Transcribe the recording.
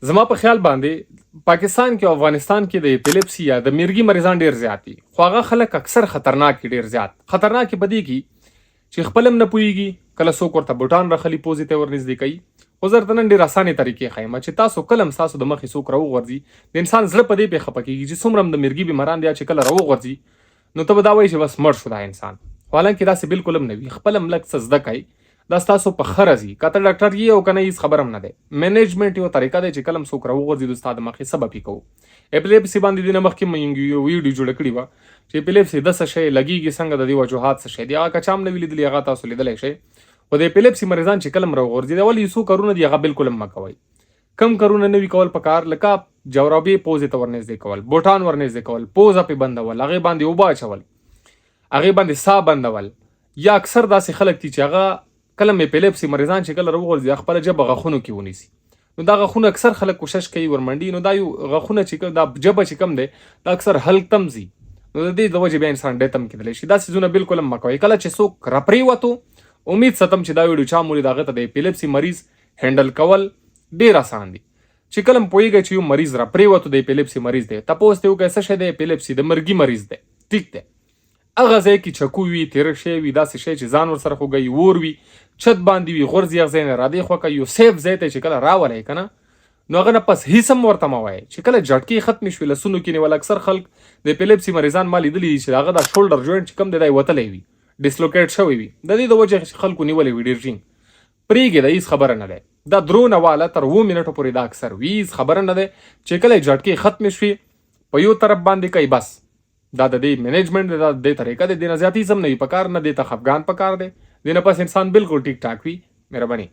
زما په خیال باندې پاکستان کې او افغانستان کې د اپیلیپسي یا د میرګي مریضان ډیر زیات دي، خو هغه خلک اکثر خطرناک دي، ډیر زیات خطرناک په دې کې چې خپل هم نه پوهیږي، کله څوک ورته بوټان راخلي پوزې ته ورنږدې کوي. خو زه درته نن ډېرې اسانې طریقې ښیم چې تاسو کله هم ستاسو د مخې څوک راوغورځي، د انسان زړه په دې پې خفه کېږي چې څومره هم د میرګي بیماران دي چې کله راوغورځي نو ته به دا وایي چې بس مړ شو دا انسان، خو حالانکې داسې بالکل هم نه وي. خپل هم لږ څه زده کوئ، دا ستاسو په ښه راځي. که ته ډاکټر یې او که نه هېڅ خبر هم نه دی. منیجمنټ یو طریقه دی چې کله هم څوک راوغورځي نو ستا د مخې څه به پې کوو. اپیلیپسي باندې دې نه مخکې مې یو ویډیو جوړه کړې وه چې اپیلیپسي د څه شی لګېږي، څنګه د دې وجوهات څه شی دي. هغه که چا هم نه وي لیدلي هغه تاسو لیدلی شئ. خو د اپیلیپسي مریضان چې کله هم راوغورځي دا ولې څو کارونه دي هغه بالکل هم مه کوئ. کم کارونه نه وي کول پکار، لکه جورابې پوزې ته ورنږدې کول، بوټان ورنږدې کول، پوزه پې بندول، هغې باندې اوبه اچول، هغې باندې ساه بندول. یا اکثر داسې خلک دي چې هغه کله هم اپیلیپسي مریضان چې کله راوغورځي خپله ژبه غاښونو کې ونیسي، نو دا غاښونه اکثر خلک کوشش کوي ورمنډي، نو دا یو غاښونه چې دا ژبه چې کم دی دا اکثر حلق ته هم ځي، نو د دې د وجې بیا انسان ډیت هم کېدلی شي. داسې څیزونه بالکل هم مه کوئ. کله چې څوک راپرېوتو امید ساتم چې دا ویډیو چا مولید هغه ته د اپیلیپسي مریض هینډل کول ډېر اسان دي. چې کله هم پوهېږئ چې یو مریض راپرېوتو د اپیلیپسي مریض دی، تپوس ته وکړئ څه شی دی اپیلیپسي، د مرګي مریض دی، ټیک دی. هغه ځای کې چکو وي، تیره شی وي، داسې شی چې ځان ورسره خوږوي، اور وي، چت باندې وي، غورځي هغه ځای نه رادې خوا کوي، یو سیف ځای ته چې کله راولئ که نه نو هغه نه پس هېڅ هم ورته مه وایئ. چې کله جټکې ختمې شوې لاسونو کې نیول، اکثر خلک د اپیلیپسي مریضان ما لیدلي دي چې هغه دا شولډر جوینټ چې کوم دی دا یې وتلی وي، ډسلوکیټ شوی وي، د دې د وجې خلکو نیولی وي ډېر ټینګ. پرېږدې دا هېڅ خبره نه دی، دا درونه واله تر 7 منټو پورې دا اکثر وي، هېڅ خبره نه دی. چې کله جټکې ختمې شوې په یو طرف باندې کوي، بس دا د دې منیجمنټ دی، دا د دې طریقه دی، دې نه زیات هېڅ هم نه وي پکار، نه دې ته خفګان پکار دی، دې نه پس انسان بالکل ټیک ټاک وي. مهرباني.